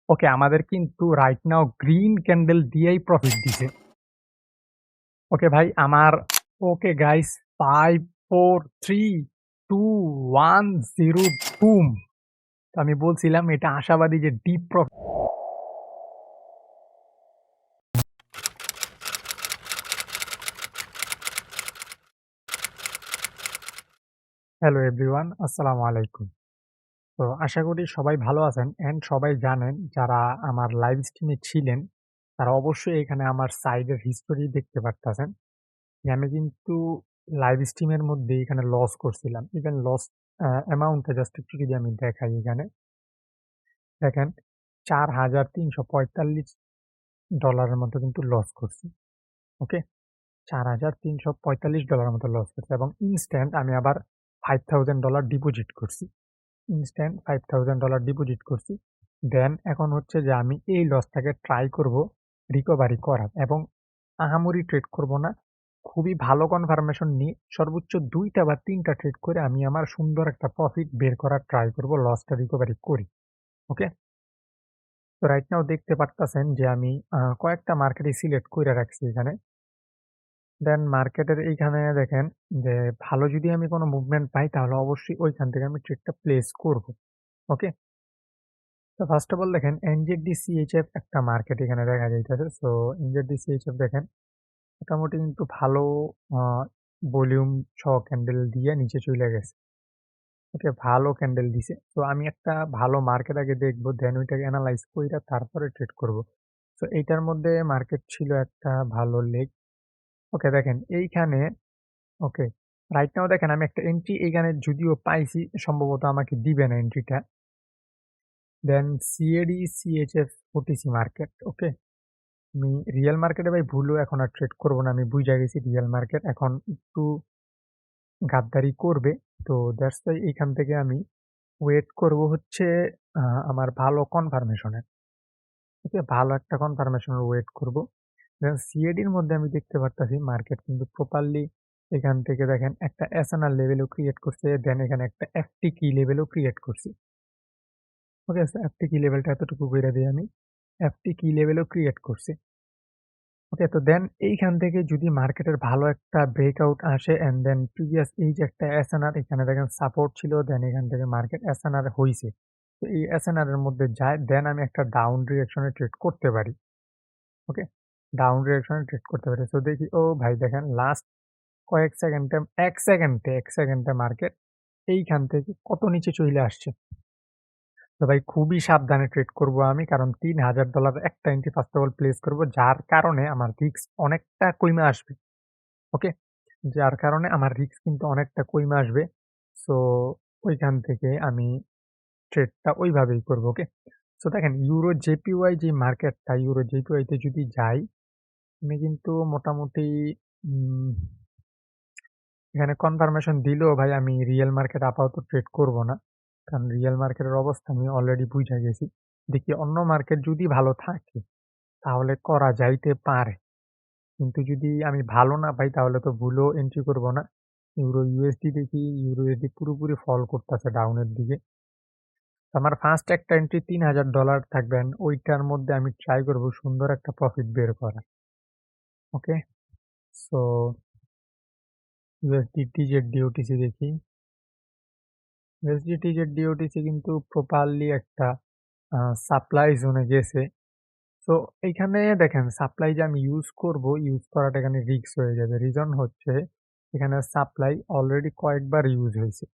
ওকে, আমাদের কিন্তু right now green candle দিয়েই প্রফিট দিছে। ওকে ভাই, আমার ওকে গাইস, 5 4 3 2 1 0 বুম। তো আমি বলছিলাম এটা আশাবাদী যে ডিপ প্রফিট। হ্যালো এভরিওয়ান, আসসালামু আলাইকুম। তো আশা করি সবাই ভালো আছেন এন্ড সবাই জানেন যারা আমার লাইভ স্ট্রিমে ছিলেন তারা অবশ্যই এখানে আমার সাইডের হিস্টোরি দেখতে পারতেছেন। আমি কিন্তু লাইভ স্ট্রিমের মধ্যে এখানে লস করছিলাম। ইভেন লস অ্যামাউন্টটা জাস্ট একটু যদি আমি দেখাই এখানে, দেখেন $4,345 মতো কিন্তু লস করছি। ওকে? $4,345 মতো লস করছি এবং ইনস্ট্যান্ট আমি আবার $5,000 ডিপোজিট করছি। ইনস্ট্যান্ট $5,000 ডিপোজিট করছি। দেন এখন হচ্ছে যে আমি এই লসটাকে ট্রাই করব রিকভারি করার এবং আহামরি ট্রেড করব না। খুবই ভালো কনফার্মেশন নিয়ে সর্বোচ্চ ২ টা বা ৩ টা ট্রেড করে আমি আমার সুন্দর একটা প্রফিট বের করার ট্রাই করব, লসটা রিকভারি করি। ওকে? তো রাইট নাও দেখতে পারতাছেন যে আমি কয়েকটা মার্কেটই সিলেক্ট কইরা রাখছি এখানে। দেন মার্কেটের এইখানে দেখেন যে ভালো যদি আমি কোনো মুভমেন্ট পাই তাহলে অবশ্যই ওইখান থেকে আমি ট্রেডটা প্লেস করব। ওকে? তো ফার্স্ট অফ অল দেখেন এনজেডি সিএইচএফ একটা মার্কেট এখানে দেখা যাইতেছে। সো এনজেডি সিএইচএফ দেখেন মোটামুটি কিন্তু ভালো আ ভলিউম সহ ক্যান্ডেল দিয়ে নিচে চইলা গেছে। ওকে, ভালো ক্যান্ডেল দিছে। তো আমি একটা ভালো মার্কেট আগে দেখব, দেন ওইটাকে এনালাইজ কইরা তারপরে ট্রেড করব। সো এইটার মধ্যে মার্কেট ছিল একটা ভালো লেগ। ওকে দেখেন এইখানে, ওকে, রাইট নাও দেখেন আমি একটা এন্ট্রি এইখানে যদিও পাইছি, সম্ভবত আমাকে দিবে না এন্ট্রিটা। দেন সিএডি সিএইচএফ ওটিসি মার্কেট। ওকে? আমি রিয়াল মার্কেটে ভাই ভুলেও এখন আর ট্রেড করব না। আমি বুইঝা গেছি রিয়াল মার্কেট এখন একটু গাদ্দারি করবে। তো দ্যাটস ওয়াই এইখান থেকে আমি ওয়েট করব হচ্ছে আ আমার ভালো কনফার্মেশনের। ওকে? ভালো একটা কনফার্মেশনের ওয়েট করব। দেন সিএডির মধ্যে আমি দেখতে পারতাছি মার্কেট কিন্তু প্রপারলি এখান থেকে দেখেন একটা এসএনআর লেভেলও ক্রিয়েট করছে। দেন এখানে একটা এফটি কি লেভেলও ক্রিয়েট করছে। ওকে? সো এফটি কি লেভেলটা এতটুকু কইরা দেই আমি। এফটি কি লেভেলও ক্রিয়েট করছে। ওকে, তো দেন এইখান থেকে যদি মার্কেটের ভালো একটা ব্রেকআউট আসে অ্যান্ড দেন প্রিভিয়াস এই যে একটা এসএনআর এখানে দেখেন সাপোর্ট ছিল, দেন এখান থেকে মার্কেট এসএনআর হইছে। তো এই এসএনআর এর মধ্যে যায় দেন আমি একটা ডাউন ডিরেকশন এ ট্রেড করতে পারি। ওকে? ডাউন ডিরেকশন এ ট্রেড করতে পারি। সো দেখি, ও ভাই দেখেন লাস্ট কয়েক সেকেন্ডে ১ সেকেন্ডে মার্কেট এইখান থেকে কত নিচে চইলে আসছে। তো ভাই খুবই সাবধানে ট্রেড করব আমি। কারণ $৩,০০০ একটা entry first of all place করব। যার কারণে আমার রিস্ক অনেকটা কইমা আসবে। ওকে? যার কারণে আমার রিস্ক কিন্তু অনেকটা কইমা আসবে। সো ওইখান থেকে আমি ট্রেডটা ওইভাবেই করব। ওকে? সো দেখেন ইউরো জেপিওয়াই যে মার্কেটটা, ইউরো জেপিওয়াই তে যদি যাই, আমি কিন্তু মোটামুটি উম এখানে কনফার্মেশন দিলেও ভাই আমি রিয়াল মার্কেট আপাতত ট্রেড করব না। কারণ রিয়াল মার্কেটের অবস্থা আমি অলরেডি বুইঝা গেছি। দেখি অন্য মার্কেট যদি ভালো থাকে তাহলে করা যাইতে পারে। কিন্তু যদি আমি ভালো না পাই তাহলে তো ভুলেও এন্ট্রি করব না। ইউরো ইউএসডি দেখি, ইউরো ইউএসডি পুরোপুরি ফল করতেছে ডাউনের দিকে। তো আমার ফার্স্ট একটা এন্ট্রি $৩,০০০ থাকবেন। ওইটার মধ্যে আমি ট্রাই করব সুন্দর একটা প্রফিট বের করার। ওকে? সো ইউএসডি টিজেডডি ওটিসি দেখি। ইউএসডি টিজেডডি ওটিসি কিন্তু প্রপারলি একটা সাপ্লাই জোনে গেছে। সো এইখানে দেখেন সাপ্লাই যে আমি ইউজ করাটা এখানে রিস্ক হয়ে যাবে। রিজন হচ্ছে এখানে সাপ্লাই অলরেডি কয়েকবার ইউজ হইছে।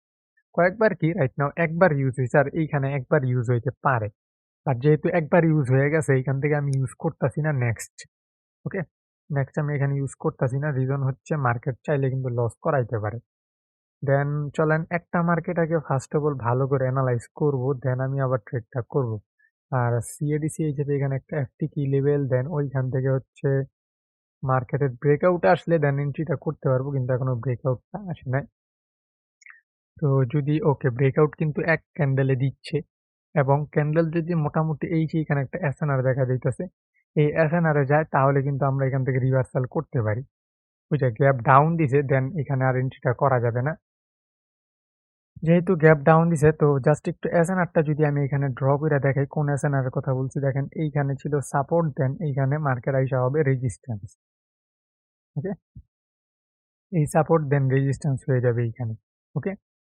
কয়েকবার কি রাইট নাও একবার ইউজ হইছে আর এইখানে একবার ইউজ হইতে পারে। আর যেহেতু একবার ইউজ হয়ে গেছে এইখান থেকে আমি ইউজ করতাছি না নেক্সট। ওকে? নেক্সট আমি এখানে ইউজ করতাছি না। রিজন হচ্ছে মার্কেট চাইলে কিন্তু লস করাইতে পারে। দেন চলেন একটা মার্কেট আগে ফার্স্ট অফ অল ভালো করে এনালাইজ করব। দেন আমি আবার ট্রেডটা করব। আর সিএডিসি হিসেবে এখানে একটা এফটি কি লেভেল, দেন ওইখান থেকে হচ্ছে মার্কেটের ব্রেকআউট আসলে দেন এন্ট্রিটা করতে পারবো। কিন্তু এখনো ব্রেকআউটটা আসে নাই। তো যদি ওকে, ব্রেকআউট কিন্তু এক ক্যান্ডেলে দিচ্ছে এবং ক্যান্ডেল যদি মোটামুটি এই যে এখানে একটা এসএনআর দেখা যাইতেছে, এই এসএনআর এ যায় তাহলে কিন্তু আমরা এখান থেকে রিভার্সাল করতে পারি। ওই যে গ্যাপ ডাউন দিছে দেন এখানে আর এন্ট্রিটা করা যাবে না। যেহেতু গ্যাপ ডাউন দিছে তো জাস্ট একটু এসএনআরটা যদি আমি এখানে ড্র করে দেখাই, কোন এসএনআর এর কথা বলছি দেখেন, এইখানে ছিল সাপোর্ট, দেন এইখানে মার্কেট আইসা হবে রেজিস্ট্যান্স। ওকে, এই সাপোর্ট দেন রেজিস্ট্যান্স হয়ে যাবে এইখানে। ওকে,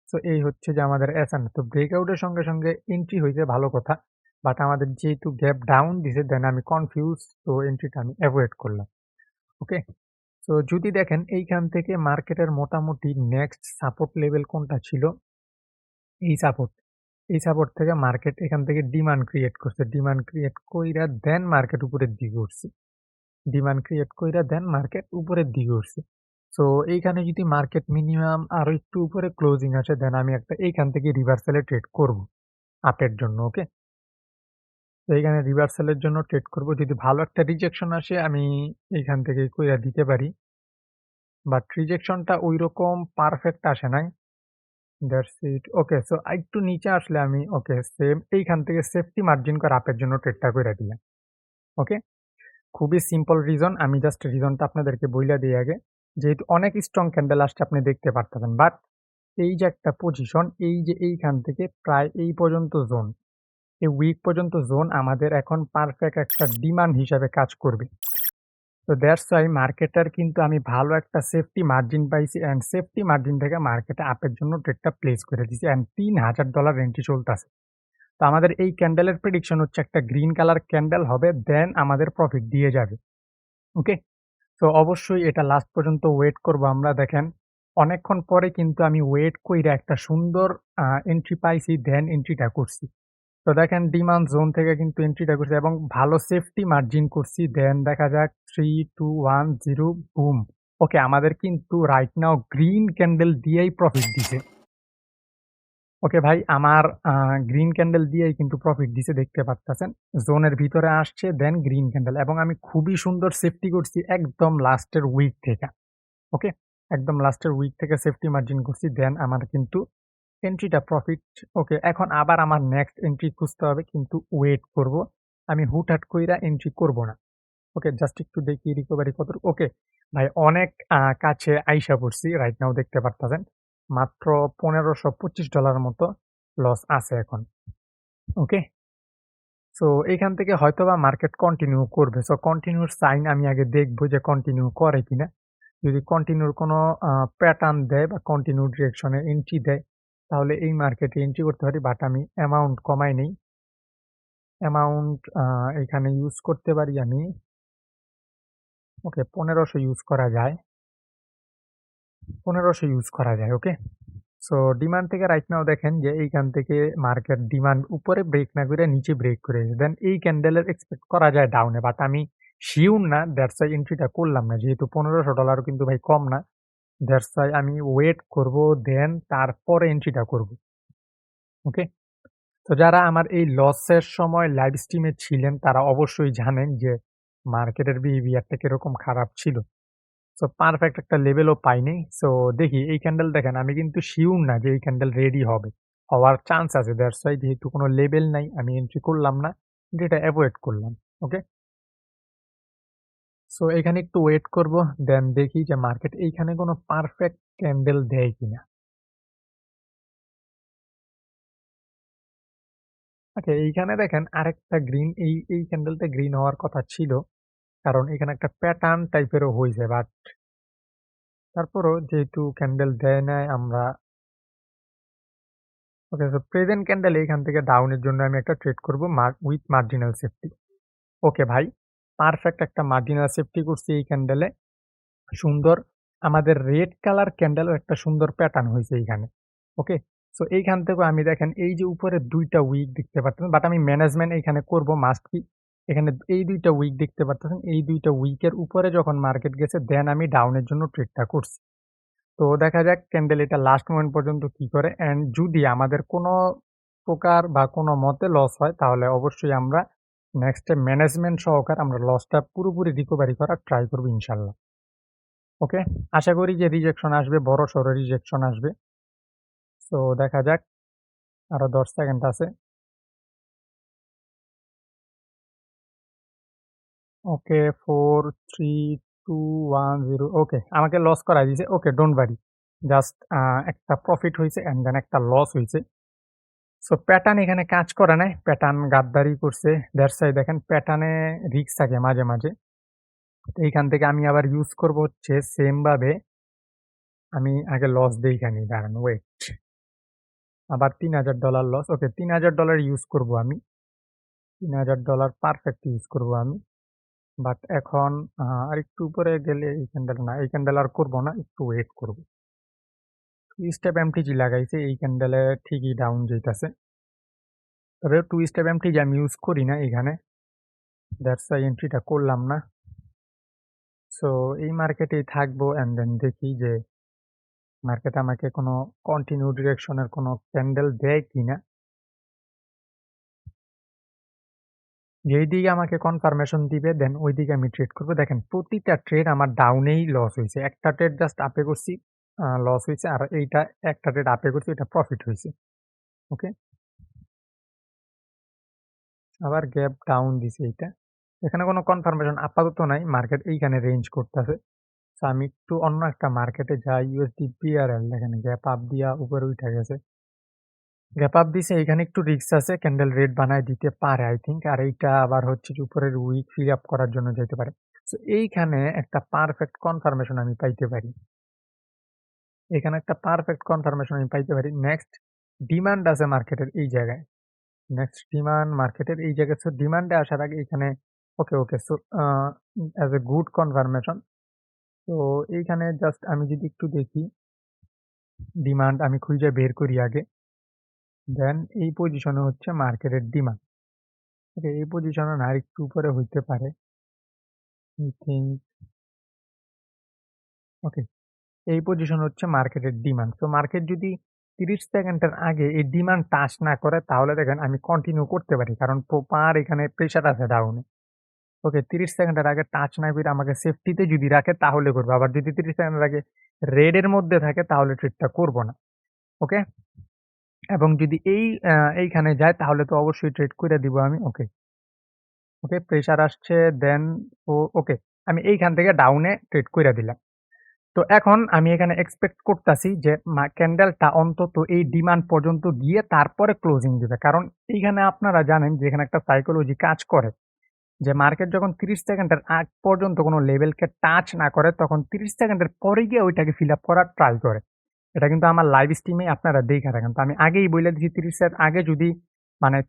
সো এই হচ্ছে যে আমাদের এসএনআর। তো ব্রেকআউটের সঙ্গে সঙ্গে এন্ট্রি হয়েছে ভালো কথা, বাট আমাদের যেহেতু গ্যাপ ডাউন দিছে দেন আমি কনফিউজ, তো এন্ট্রিটা আমি অ্যাভয়েড করলাম। ওকে, তো যদি দেখেন এইখান থেকে মার্কেটের মোটামুটি নেক্সট সাপোর্ট লেভেল কোনটা ছিল, এই সাপোর্ট, এই সাপোর্ট থেকে মার্কেট এখান থেকে ডিমান্ড ক্রিয়েট করছে, ডিমান্ড ক্রিয়েট কইরা দেন মার্কেট উপরের দিকে উঠছে, ডিমান্ড ক্রিয়েট কইরা দেন মার্কেট উপরের দিকে উঠছে। সো এইখানে যদি মার্কেট মিনিমাম আরো একটু উপরে ক্লোজিং আসে দেন আমি একটা এইখান থেকে রিভার্সালে ট্রেড করব আপের জন্য। ওকে, তো এইখানে রিভার্সালের জন্য ট্রেড করব, যদি ভালো একটা রিজেকশন আসে আমি এইখান থেকে কইরা দিতে পারি, বাট রিজেকশনটা ওইরকম পারফেক্ট আসে নাই। That's it. ওকে, সো আরেকটু নিচে আসলে আমি ওকে সেম এইখান থেকে সেফটি মার্জিন করে আপের জন্য ট্রেডটা কইরা দিলাম। ওকে, খুবই সিম্পল রিজন, আমি জাস্ট রিজনটা আপনাদেরকে বইলা দিই আগে। যেহেতু অনেক স্ট্রং ক্যান্ডেল আসছে আপনি দেখতে পারতেছেন, বাট এই যে একটা পজিশন, এই যে এইখান থেকে প্রায় এই পর্যন্ত জোন, এই উইক পর্যন্ত জোন আমাদের এখন পারফেক্ট একটা ডিমান্ড হিসাবে কাজ করবে। তো দ্যাটস ওয়াই মার্কেটের কিন্তু আমি ভালো একটা সেফটি মার্জিন পাইছি, অ্যান্ড সেফটি মার্জিন থেকে মার্কেটে আপের জন্য ট্রেডটা প্লেস করে দিছি, অ্যান্ড $৩,০০০ এন্ট্রি চলতেছে। তো আমাদের এই ক্যান্ডেলের প্রেডিকশন হচ্ছে একটা গ্রিন কালার ক্যান্ডেল হবে, দেন আমাদের প্রফিট দিয়ে যাবে। ওকে, তো অবশ্যই এটা লাস্ট পর্যন্ত ওয়েট করব আমরা। দেখেন অনেকক্ষণ পরে কিন্তু আমি ওয়েট কইরা একটা সুন্দর এন্ট্রি পাইছি, দেন এন্ট্রিটা করছি। তো দেখেন ডিমান্ড জোন থেকে কিন্তু এন্ট্রিটা করছি এবং ভালো সেফটি মার্জিন করছি। দেন দেখা যাক 3, 2, 1, 0 বুম। ওকে, আমাদের কিন্তু রাইট নাও গ্রিন ক্যান্ডেল দিয়েই প্রফিট দিছে। ওকে ভাই, আমার গ্রিন ক্যান্ডেল দিয়েই কিন্তু প্রফিট দিছে দেখতে পারতেছেন। জোনের ভিতরে আসছে দেন গ্রিন ক্যান্ডেল, এবং আমি খুবই সুন্দর সেফটি করছি একদম লাস্টের উইক থেকে। ওকে, একদম লাস্টের উইক থেকে সেফটি মার্জিন করছি, দেন আমার কিন্তু এন্ট্রিটা প্রফিট। ওকে, এখন আবার আমার নেক্সট এন্ট্রি খুঁজতে হবে, কিন্তু ওয়েট করব। আমি হুটহাট কইরা এন্ট্রি করব না। ওকে, জাস্ট একটু দেখি রিকভারি কতটুকু। ওকে ভাই, অনেক কাছে আইসা পড়ছি, রাইট নাও দেখতে পারতেছেন। মাত্র $1,525 মতো লস আছে এখন। ওকে, সো এইখান থেকে হয়তোবা মার্কেট কন্টিনিউ করবে। সো কন্টিনিউর সাইন আমি আগে দেখব যে কন্টিনিউ করে কিনা। যদি কন্টিনিউর কোনো প্যাটার্ন দেয় বা কন্টিনিউ ডিরেকশনে এন্ট্রি দেয়, তাহলে এই মার্কেটে এন্ট্রি করতে পারি। বাট আমি অ্যামাউন্ট কমাই নেই। অ্যামাউন্ট এখানে ইউজ করতে পারি আমি। ওকে, 1500 ইউজ করা যায়। 1500 ইউজ করা যায়। ওকে, সো ডিমান্ড থেকে রাইট নাও দেখেন যে এইখান থেকে মার্কেট ডিমান্ড উপরে ব্রেক না করে নিচে ব্রেক করেছে, দেন এই ক্যান্ডেলের এক্সপেক্ট করা যায় ডাউনে, বাট আমি শিওর না, দ্যাটস ওয়াই এন্ট্রিটা করলাম না। যেহেতু $1,500 কিন্তু ভাই কম না, দ্যাটস ওয়াই আমি ওয়েট করব, দেন তারপরে এন্ট্রিটা করব। ওকে, তো যারা আমার এই লসের সময় লাইভ স্ট্রিমে ছিলেন তারা অবশ্যই জানেন যে মার্কেটের বিহেভিয়ারটা কিরকম খারাপ ছিল। সো পারফেক্ট একটা লেভেলও পাইনি। সো দেখি এই ক্যান্ডেল দেখেন, আমি কিন্তু শিওর না যে এই ক্যান্ডেল রেডি হবে। হওয়ার চান্স আছে। দ্যাটস ওয়াই যেহেতু কোনো লেভেল নাই আমি এন্ট্রি করলাম না। কিন্তু এটা এভয়েড করলাম। ওকে? সো এখানে একটু ওয়েট করব। দেন দেখি যে মার্কেট এইখানে কোনো পারফেক্ট ক্যান্ডেল দেয় কিনা। ওকে, এইখানে দেখেন আরেকটা গ্রিন, এই ক্যান্ডেলটা গ্রিন হওয়ার কথা ছিল। কারণ এখানে একটা প্যাটার্ন টাইপেরও হইছে, বাট তারপরও যেহেতু ক্যান্ডেল দেয় নাই আমরা। ওকে, সো প্রেজেন্ট ক্যান্ডেল এইখান থেকে ডাউনের জন্য আমি একটা ট্রেড করব উইথ মার্জিনাল সেফটি। ওকে ভাই, পারফেক্ট একটা মার্জিনাল সেফটি করছি এই ক্যান্ডেলে। সুন্দর আমাদের রেড কালার ক্যান্ডেলের একটা সুন্দর প্যাটার্ন হয়েছে এইখানে। ওকে, সো এইখান থেকে আমি দেখেন এই যে উপরে ২টা উইক দেখতে পারতেছেন, বাট আমি ম্যানেজমেন্ট এইখানে করব মাস্ট বি। এখানে এই ২টা উইক দেখতে পারতেছেন, এই ২টা উইকের উপরে যখন মার্কেট গেছে দেন আমি ডাউনের জন্য ট্রেডটা করছি। তো দেখা যাক ক্যান্ডেল এটা লাস্ট মোমেন্ট পর্যন্ত কি করে, অ্যান্ড যদি আমাদের কোনো প্রকার বা কোনো মতে লস হয় তাহলে অবশ্যই আমরা নেক্সট এ ম্যানেজমেন্ট সহকারে আমরা লসটা পুরোপুরি রিকভারি করার ট্রাই করব ইনশাল্লাহ। ওকে, আশা করি যে রিজেকশন আসবে, বড়সড় রিজেকশন আসবে। সো দেখা যাক, আরো 10 সেকেন্ড আছে। ওকে, 4, 3, 2, 1, 0। ওকে, আমাকে লস করাই দিয়েছে। ওকে, ডোন্ট ওয়ারি। জাস্ট একটা প্রফিট হইছে এন্ড দেন একটা লস হইছে। সো প্যাটার্ন এখানে কাজ করে নাই। প্যাটার্ন গাদ্দারি করছে। দ্যাটস ওয়াই দেখেন প্যাটার্নে রিস্ক থাকে মাঝে, মাঝে। তো এইখান থেকে আমি আবার ইউজ করব হচ্ছে সেম ভাবে আমি আগে লস দেইখা নিই দাঁড়ান ওয়েট। আবার $৩,০০০ লস। ওকে $৩,০০০ ইউজ করব আমি। $৩,০০০ পারফেক্ট ইউজ করব আমি। বাট এখন আরেকটু উপরে গেলে এই ক্যান্ডেল না, এই ক্যান্ডেল আর করব না। একটু ওয়েট করব। 2 স্টেপ এমটিজি লাগাইছে এই ক্যান্ডেলে ঠিকই ডাউন যাইতাছে। তবে 2 স্টেপ এমটিজি আমি ইউজ করি না এখানে। দ্যাটস ওয়াই এন্ট্রিটা করলাম না। সো এই মার্কেটেই থাকবো অ্যান্ড দেন দেখি যে মার্কেট আমাকে কোনো কন্টিনিউ ডিরেকশনের কোনো ক্যান্ডেল দেয় কিনা। যেই দিকে আমাকে কনফার্মেশন দিবে দেন ওই দিকে আমি ট্রেড করব। দেখেন প্রতিটা ট্রেড আমার ডাউনেই লস হইছে। একটা ট্রেড জাস্ট আপে করছি লস হইছে। আর এইটা একটা ট্রেড আপে করছি এটা প্রফিট হইছে। ওকে? আবার গ্যাপ ডাউন দিছে এইটা। এখানে কোনো কনফার্মেশন আপাতত নাই। মার্কেট এইখানে রেঞ্জ করতেছে। সো আমি একটু অন্য একটা মার্কেটে যাই। ইউএসডি বিআরএল দেখেন গ্যাপ আপ দিয়া উপরে উঠে গেছে। গ্যাপ আপ দিছে এখানে একটু রিস্ক আছে। ক্যান্ডেল রেড বানায় দিতে পারে আই থিংক। আর এইটা আবার হচ্ছে যে উপরের উইক ফিল আপ করার জন্য যেতে পারে। সো এইখানে একটা পারফেক্ট কনফার্মেশন আমি পাইতে পারি। এখানে একটা পারফেক্ট কনফার্মেশন আমি পাইতে পারি। নেক্সট ডিমান্ড আছে মার্কেটের এই জায়গায়। নেক্সট ডিমান্ড মার্কেটের এই জায়গায়। সো ডিমান্ডে আসার আগে এখানে okay. So as a good confirmation. তো এইখানে জাস্ট আমি যদি একটু দেখি ডিমান্ড আমি খুঁজে বের করি আগে। দেন এই পজিশনে হচ্ছে মার্কেটের ডিমান্ড। ওকে এই পজিশনে না আরেকটু উপরে হইতে পারে। আই থিংক ওকে এই পজিশন হচ্ছে মার্কেটের ডিমান্ড। সো মার্কেট যদি 30 সেকেন্ডের আগে এই ডিমান্ড টাচ না করে তাহলে দেখেন আমি কন্টিনিউ করতে পারি। কারণ প্রপার এখানে প্রেশার আছে ডাউনে। ওকে 30 সেকেন্ডের আগে টাচ না করে আমাকে সেফটিতে যদি রাখে তাহলে করব। আবার যদি 30 সেকেন্ডের আগে রেড এর মধ্যে থাকে তাহলে ট্রেডটা করব না। ওকে? এবং যদি এইখানে যায় তাহলে তো অবশ্যই ট্রেড কইরা দিব আমি। ওকে প্রেশার আসছে দেন ওকে আমি এইখান থেকে ডাউনে ট্রেড কইরা দিলাম। তো এখন আমি এখানে এক্সপেক্ট করতাছি যে ক্যান্ডেলটা অন্তত এই ডিমান্ড পর্যন্ত গিয়ে তারপরে ক্লোজিং দিবে। কারণ এইখানে আপনারা জানেন যে এখানে একটা সাইকোলজি কাজ করে। যে মার্কেট যখন 30 সেকেন্ডের আগ পর্যন্ত কোনো লেভেলকে টাচ না করে তখন 30 সেকেন্ডের পরে গিয়ে ওইটাকে ফিল আপ করার ট্রাই করে। এটা কিন্তু আমার লাইভ স্ট্রিমে আপনারা দেইখা থাকেন। তো আমি আগেই বইলা দিছি 30 এর আগে যদি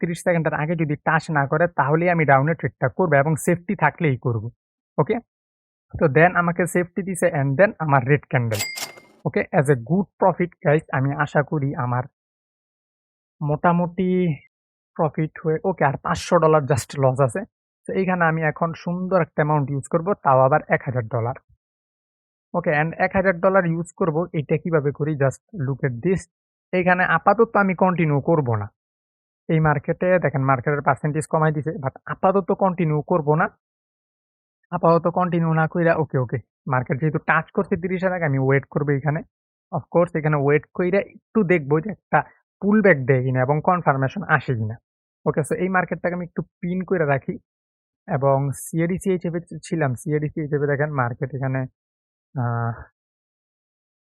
30 সেকেন্ডের আগে যদি টাচ না করে তাহলেই আমি ডাউনে ট্রেডটা করব এবং সেফটি থাকলেই করব। ওকে? তো দেন আমাকে সেফটি দিছে অ্যান্ড দেন আমার red candle. Okay? As a good profit guys আমি আশা করি আমার মোটামুটি প্রফিট হয়ে ওকে আর $500 জাস্ট লস আছে। তো এইখানে আমি এখন সুন্দর একটা অ্যামাউন্ট ইউজ করব তাও আবার $1000। ওকে অ্যান্ড $1000 ইউজ করব এটা কিভাবে করি জাস্ট লুক এট দিস। এইখানে আপাতত আমি কন্টিনিউ করব না। এই মার্কেটে দেখেন মার্কেটের পার্সেন্টেজ কমাই দিছে বাট আপাতত কন্টিনিউ করব না। আপাতত কন্টিনিউ না কইরা ওকে। মার্কেট যেহেতু টাচ করছে 30 এর আগে আমি ওয়েট করব এখানে। অফকোর্স এখানে ওয়েট কইরা একটু দেখব যে একটা পুল ব্যাক দেয় কিনা এবং কনফার্মেশন আসে কিনা। ওকে সো এই মার্কেটটাকে আমি একটু পিন কইরা রাখি এবং সিএডিসি হিসেবে ছিলাম। সিএডিসি হিসেবে দেখেন মার্কেট এখানে আ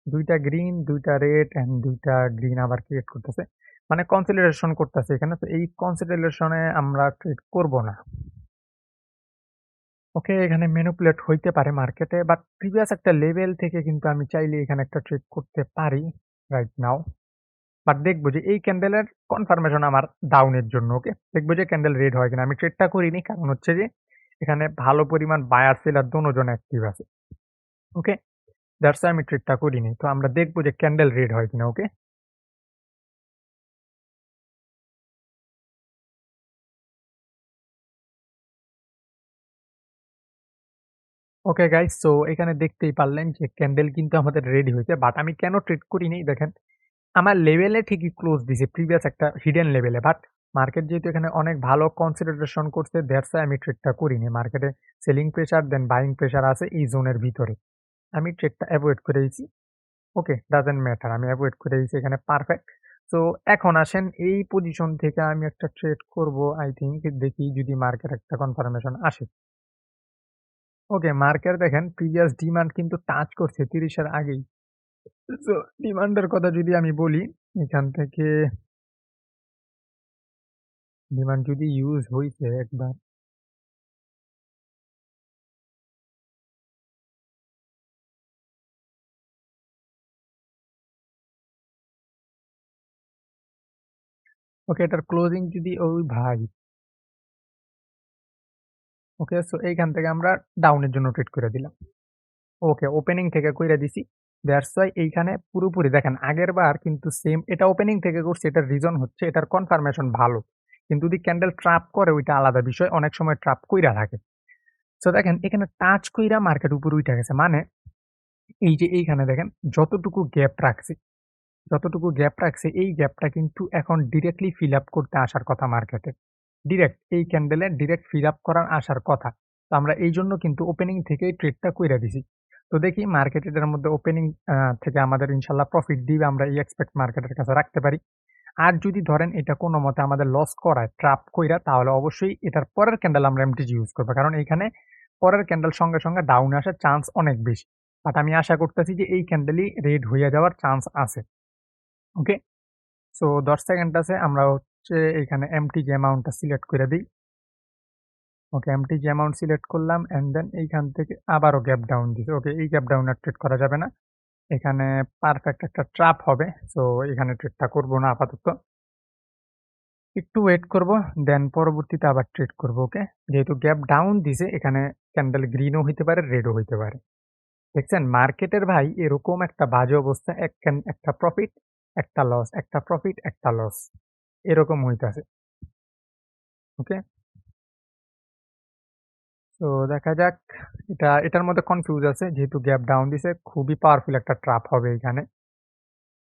২ টা গ্রিন, ২ টা রেড অ্যান্ড ২ টা গ্রিন আবার ক্রিয়েট করতেছে। মানে কনসলিডেশন করতেছে এখানে। তো এই কনসলিডেশন এ আমরা ট্রেড করব না। ওকে, এখানে ম্যানিপুলেট হইতে পারে মার্কেটে বাট প্রিভিয়াস একটা লেভেল থেকে কিন্তু আমি চাইলে এখানে একটা ট্রেড করতে পারি রাইট নাও। বাট দেখবো যে এই ক্যান্ডেলের কনফার্মেশন আমার ডাউনের জন্য ওকে। দেখবো যে ক্যান্ডেল রেড হয় কিনা। আমি ট্রেডটা করিনি কারণ হচ্ছে যে এখানে ভালো পরিমাণ বায়ার সেলার দোনোজন অ্যাক্টিভ আছে। ওকে? দ্যাটস ওয়াই আমি ট্রেডটা করিনি। তো আমরা দেখবো যে ক্যান্ডেল রেড হয় কিনা ওকে? ওকে গাইস সো এখানে দেখতেই পারলেন যে ক্যান্ডেল কিন্তু আমাদের রেডি হয়েছে। বাট আমি কেন ট্রেড করিনি দেখেন আমার লেভেলে ঠিকই ক্লোজ দিছে প্রিভিয়াস একটা হিডেন লেভেলে। বাট মার্কেট যেহেতু এখানে অনেক ভালো কনসিডারেশন করছে দ্যাটস ওয়াই আমি ট্রেডটা করিনি। মার্কেটে সেলিং প্রেশার দেন বাইং প্রেশার আছে এই জোনের ভিতরে। আমি ট্রেডটা এভয়েড করে দিয়েছি। ওকে ডাজন্ট ম্যাটার আমি এভয়েড করে দিয়েছি এখানে পারফেক্ট। সো এখন আসেন এই পজিশন থেকে আমি একটা ট্রেড করব আই থিংক দেখি যদি মার্কেট একটা কনফার্মেশন আসে। ওকে মার্কেট দেখেন প্রিভিয়াস ডিমান্ড কিন্তু টাচ করছে 30 এর আগেই। সো ডিমান্ডের কথা যদি আমি বলি, এখান থেকে ডিমান্ড যদি ইউজ হইছে একবার, ওকে এটার ক্লোজিং যদি ওই ভাই, ওকে সো এইখান থেকে আমরা ডাউনের জন্য ট্রেড করে দিলাম। ওকে ওপেনিং থেকে কইরা দিছি। দ্যাটস ওয়াই এইখানে পুরোপুরি দেখেন আগেরবার কিন্তু সেম এটা ওপেনিং থেকে করছি এটার রিজন হচ্ছে এটার কনফার্মেশন ভালো। কিন্তু যদি ক্যান্ডেল ট্র্যাপ করে ওইটা আলাদা বিষয়। অনেক সময় ট্র্যাপ কইরা থাকে। সো দেখেন এখানে টাচ কইরা মার্কেট উপরে উইঠা গেছে। মানে এই যে এইখানে দেখেন যতটুকু গ্যাপ রাখছি, যতটুকু গ্যাপ রাখছে এই গ্যাপটা কিন্তু এখন ডিরেক্টলি ফিল আপ করতে আসার কথা মার্কেটে। ডিরেক্ট এই ক্যান্ডেলে ডিরেক্ট ফিল আপ করার আসার কথা। তো আমরা এই জন্য কিন্তু ওপেনিং থেকেই ট্রেডটা কইরা দিছি। তো দেখি মার্কেট এটার মধ্যে ওপেনিং থেকে আমাদের ইনশাল্লাহ প্রফিট দিবে আমরা এই এক্সপেক্ট মার্কেটের কাছে রাখতে পারি। আর যদি ধরেন এটা কোনো মতে আমাদের লস করায় ট্রাপ কইরা তাহলে অবশ্যই এটার পরের ক্যান্ডেল আমরা এমটিজি ইউজ করবো। কারণ এইখানে পরের ক্যান্ডেল সঙ্গে সঙ্গে ডাউনে আসার চান্স অনেক বেশি। বাট আমি আশা করতেছি যে এই ক্যান্ডেলই রেড হয়ে যাওয়ার চান্স আছে। ওকে সো 10 সেকেন্ড আছে আমরা হচ্ছে এখানে এমটিজি অ্যামাউন্টটা সিলেক্ট করে দিই। ওকে এমটিজি অ্যামাউন্ট সিলেক্ট করলাম অ্যান্ড দেন এইখান থেকে আবারও গ্যাপ ডাউন দিছে। ওকে এই গ্যাপ ডাউন আর ট্রেড করা যাবে না। এখানে পারফেক্ট একটা ট্র্যাপ হবে। সো এখানে ট্রেডটা করব না আপাতত। একটু ওয়েট করব দেন পরবর্তীতে আবার ট্রেড করব। ওকে যেহেতু গ্যাপ ডাউন দিছে এখানে ক্যান্ডেল গ্রিনও হইতে পারে রেডও হইতে পারে। দেখছেন মার্কেটের ভাই এরকম একটা বাজে অবস্থা একটা প্রফিট একটা লস একটা প্রফিট একটা লস এরকম হইতাছে। ওকে তো দেখা যাক এটার মধ্যে কনফিউজ আছে যেহেতু গ্যাপ ডাউন দিছে খুবই পাওয়ারফুল একটা ট্র্যাপ হবে এখানে।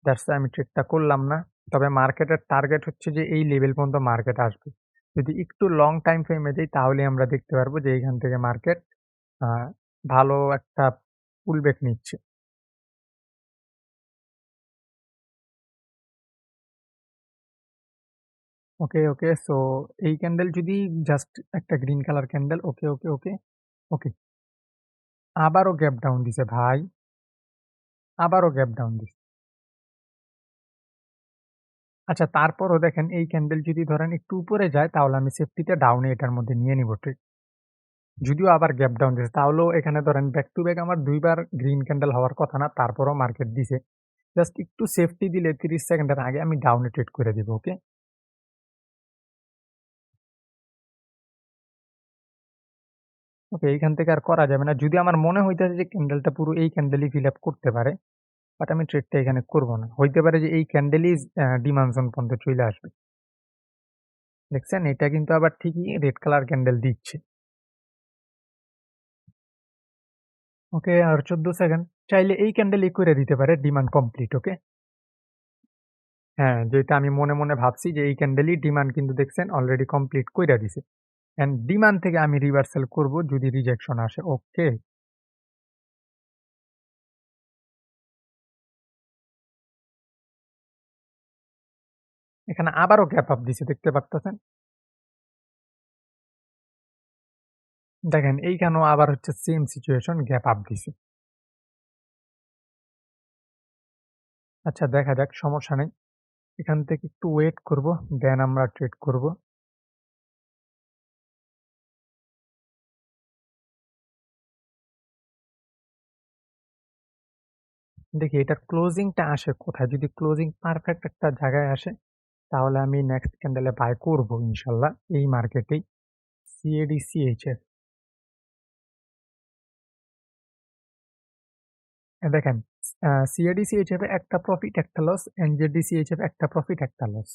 দ্যাটস আমি ট্রেডটা করলাম না। তবে মার্কেটের টার্গেট হচ্ছে যে এই লেভেল পর্যন্ত মার্কেট আসবে। যদি একটু লং টাইম ফ্রেমে যাই তাহলে আমরা দেখতে পারবো যে এইখান থেকে মার্কেট ভালো একটা পুলব্যাক নিচ্ছে। ওকে ওকে সো এই ক্যান্ডেল যদি জাস্ট একটা গ্রিন কালার ক্যান্ডেল। ওকে ওকে ওকে ওকে আবারও গ্যাপ ডাউন দিছে ভাই, আবারও গ্যাপ ডাউন দিছে। আচ্ছা তারপরও দেখেন এই ক্যান্ডেল যদি ধরেন একটু উপরে যায় তাহলে আমি সেফটিতে ডাউনে এটার মধ্যে নিয়ে নিব ট্রেড। যদিও আবার গ্যাপ ডাউন দিছে তাহলেও এখানে ধরেন ব্যাক টু ব্যাক আমার ২ বার গ্রিন ক্যান্ডেল হওয়ার কথা না তারপরেও মার্কেট দিছে। জাস্ট একটু সেফটি দিলে ৩০ সেকেন্ডের আগে আমি ডাউনে ট্রেড করে দিব। ওকে? ওকে এইখান থেকে আর করা যাবে না। যদি আমার মনে হইতেছে যে ক্যান্ডেলটা পুরো এই ক্যান্ডেলই ফিল আপ করতে পারে, বাট আমি ট্রেডটা এখানে করব না। হইতে পারে যে এই ক্যান্ডেলই ডিমান্ড জোন পর্যন্ত চইলা আসবে। দেখছেন? এটা কিন্তু আবার ঠিকই রেড কালার ক্যান্ডেল দিচ্ছে। ওকে আর ১৪ সেকেন্ড। চাইলে এই ক্যান্ডেলই কইরা দিতে পারে ডিমান্ড কমপ্লিট। ওকে? হ্যাঁ, যেটা আমি মনে মনে ভাবছি যে এই ক্যান্ডেলই ডিমান্ড কিন্তু দেখছেন অলরেডি কমপ্লিট কইরা দিছে। অ্যান্ড ডিমান্ড থেকে আমি রিভার্সাল করব যদি রিজেকশন আসে। ওকে? এখানে আবারও গ্যাপ আপ দিছে দেখতে পারতেছেন? দেখেন এইখানেও আবার হচ্ছে সেম সিচুয়েশন গ্যাপ আপ দিছে। আচ্ছা দেখা যাক সমস্যা নাই। এখান থেকে একটু ওয়েট করব, দেন আমরা ট্রেড করব। দেখি এটার ক্লোজিংটা আসে কোথায়? যদি ক্লোজিং পারফেক্ট একটা জায়গায় আসে, তাহলে আমি নেক্সট ক্যান্ডেলে বাই করব ইনশাল্লাহ এই মার্কেটেই। সিএডি, সিএইচএফ দেখেন সিএডি, সিএইচএফ এ একটা প্রফিট একটা লস, এনজেডি, সিএইচএফ একটা প্রফিট একটা লস।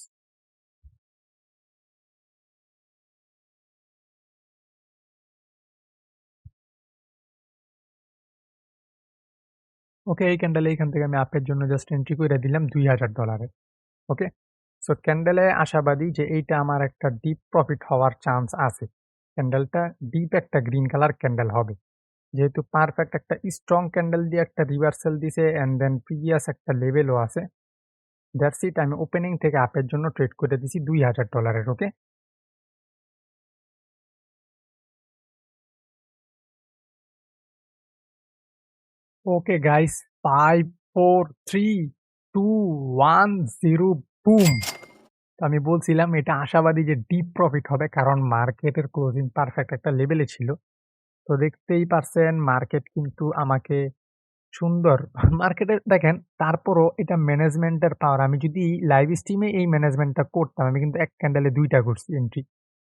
ওকে এই ক্যান্ডেলে এইখান থেকে আমি আপের জন্য জাস্ট এন্ট্রি কইরা দিলাম $২,০০০ ওকে? সো ক্যান্ডেলে আশাবাদী যে এইটা আমার একটা ডিপ প্রফিট হওয়ার চান্স আছে। ক্যান্ডেলটা ডিপ একটা গ্রিন কালার ক্যান্ডেল হবে। যেহেতু পারফেক্ট একটা স্ট্রং ক্যান্ডেল দিয়ে একটা রিভার্সাল দিছে অ্যান্ড দেন প্রিভিয়াস একটা লেভেলও আছে। দ্যাটস ইট আমি ওপেনিং থেকে আপের জন্য ট্রেড করে দিছি $২,০০০ ওকে? Okay guys 5 4, 3, 2, 1, 0 broom! তো আমি বলছিলাম এটা আশাবাদী যে ডিপ প্রফিট হবে কারণ মার্কেটের ক্লোজিং পারফেক্ট একটা লেভেলে ছিল। তো দেখতেই পারছেন মার্কেট কিন্তু আমাকে সুন্দর মার্কেটে দেখেন তারপরও এটা ম্যানেজমেন্টের পাওয়ার। আমি যদি লাইভ স্ট্রিমে এই ম্যানেজমেন্টটা করতাম, আমি কিন্তু ১ ক্যান্ডেলে ২ টা করছি এন্ট্রি।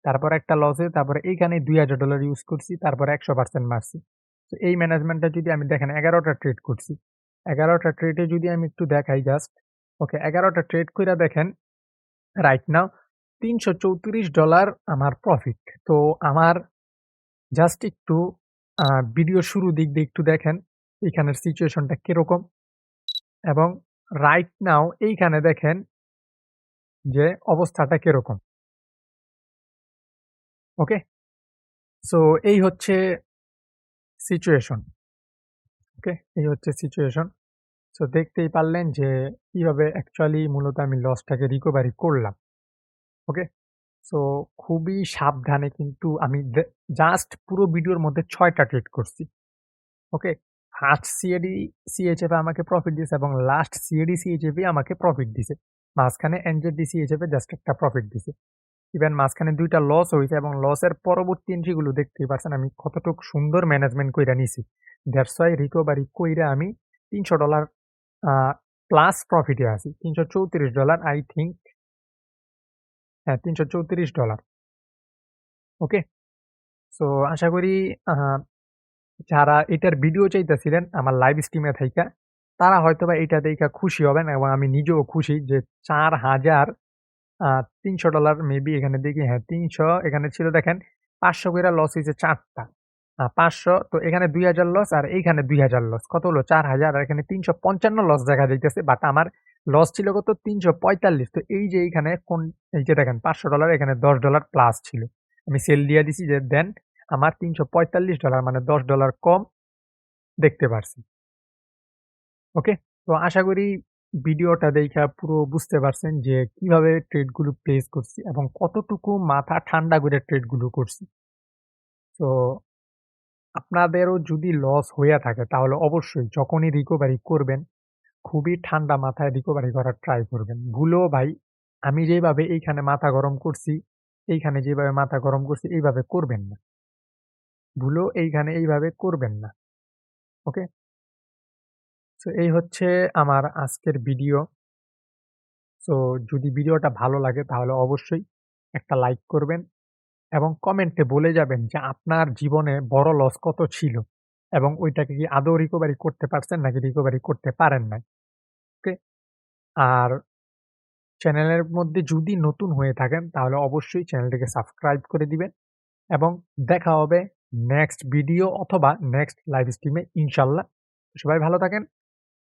তারপর একটা লসে, তারপরে এইখানে $২,০০০ ইউজ করছি, তারপরে ১০০% মারছি। তো এই ম্যানেজমেন্টটা যদি আমি দেখেন ১১ টা ট্রেড করছি। ১১ টা ট্রেডে যদি আমি একটু দেখাই জাস্ট, ওকে ১১ টা ট্রেড কইরা দেখেন রাইট নাও $৩৩৪ আমার প্রফিট। তো আমার জাস্ট একটু আ ভিডিও শুরু দিক দিয়ে একটু দেখেন এখানের সিচুয়েশনটা কিরকম এবং রাইট নাও এইখানে দেখেন যে অবস্থাটা কিরকম। ওকে? সো এই হচ্ছে সিচুয়েশন। ওকে? এই হচ্ছে সিচুয়েশন। সো দেখতেই পারলেন যে কিভাবে অ্যাকচুয়ালি মূলত আমি লসটাকে রিকভারি করলাম। ওকে? সো খুবই সাবধানে কিন্তু আমি জাস্ট পুরো ভিডিওর মধ্যে ৬ টা ট্রেড করছি। ওকে? ফার্স্ট সিএডি সিএইচএফ এ আমাকে প্রফিট দিছে এবং লাস্ট সিএডি সিএইচএফ এ আমাকে প্রফিট দিছে। মাঝখানে এনজেডি সিএইচএফ এ জাস্ট একটা প্রফিট দিছে। ইভেন মাঝখানে ২ টা লস হইছে এবং লসের পরবর্তী এন্ট্রি গুলো দেখতেই পারছেন আমি কতটুক সুন্দর ম্যানেজমেন্ট কইরা নিছি। দ্যাটস হোয়াই রিকভারি কইরা আমি $৩০০ আ প্লাস প্রফিটে আছি। $৩৩৪ আই থিংক, হ্যাঁ, $৩৩৪। ওকে? সো আশা করি আ যারা এটার ভিডিও চাইতেছিলেন আমার লাইভ স্ট্রিমে থাইকা, তারা হয়তোবা এটা দেইখা খুশি হবেন এবং আমি নিজেও খুশি যে ৪,০০০ আ $৩০০ মেবি এখানে দেখি, হ্যাঁ, ৩০০ এখানে ছিল দেখেন ৫০০ কইরা লস হইছে ৪ টা। ৫০০ তো এখানে ২,০০০ লস আর এইখানে ২,০০০ লস। কত হলো? ৪,০০০ আর এখানে ৩৫৫ লস দেখা যাইতেছে। বাট আমার লস ছিল কত? ৩৪৫। তো এই যে এইখানে এই যে দেখেন $৫০০ এখানে $১০ প্লাস ছিল। আমি সেল দিয়া দিছি যে দেন আমার $৩৪৫ মানে $১০ কম দেখতে পারছি। ওকে? তো আশা করি ভিডিওটা দেইখা পুরো বুঝতে পারছেন যে কিভাবে ট্রেড গুলো প্লেস করছি এবং কতটুকু মাথা ঠান্ডা করে ট্রেড গুলো করছি। তো আপনাদেরও যদি লস হইয়া থাকে তাহলে অবশ্যই যখনই রিকভারি করবেন, খুবই ঠান্ডা মাথায় রিকভারি করার ট্রাই করবেন। ভুলেও ভাই আমি যেভাবে এইখানে মাথা গরম করছি, এইখানে যেভাবে মাথা গরম করছি এইভাবে করবেন না। ভুলেও এইখানে এইভাবে করবেন না। ওকে? সো এই হচ্ছে আমার আজকের ভিডিও। সো যদি ভিডিওটা ভালো লাগে তাহলে অবশ্যই একটা লাইক করবেন এবং কমেন্টে বলে যাবেন যে আপনার জীবনে বড় লস কত ছিল এবং ওইটাকে কি আদৌ রিকভারি করতে পারছেন নাকি রিকভারি করতে পারেন নাই। ওকে? আর চ্যানেলের মধ্যে যদি নতুন হয়ে থাকেন তাহলে অবশ্যই চ্যানেলটিকে সাবস্ক্রাইব করে দিবেন এবং দেখা হবে নেক্সট ভিডিও অথবা নেক্সট লাইভ স্ট্রিমে ইনশাল্লাহ। সবাই ভালো থাকেন।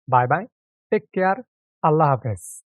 Bye bye. Take care. আল্লাহ হাফেজ।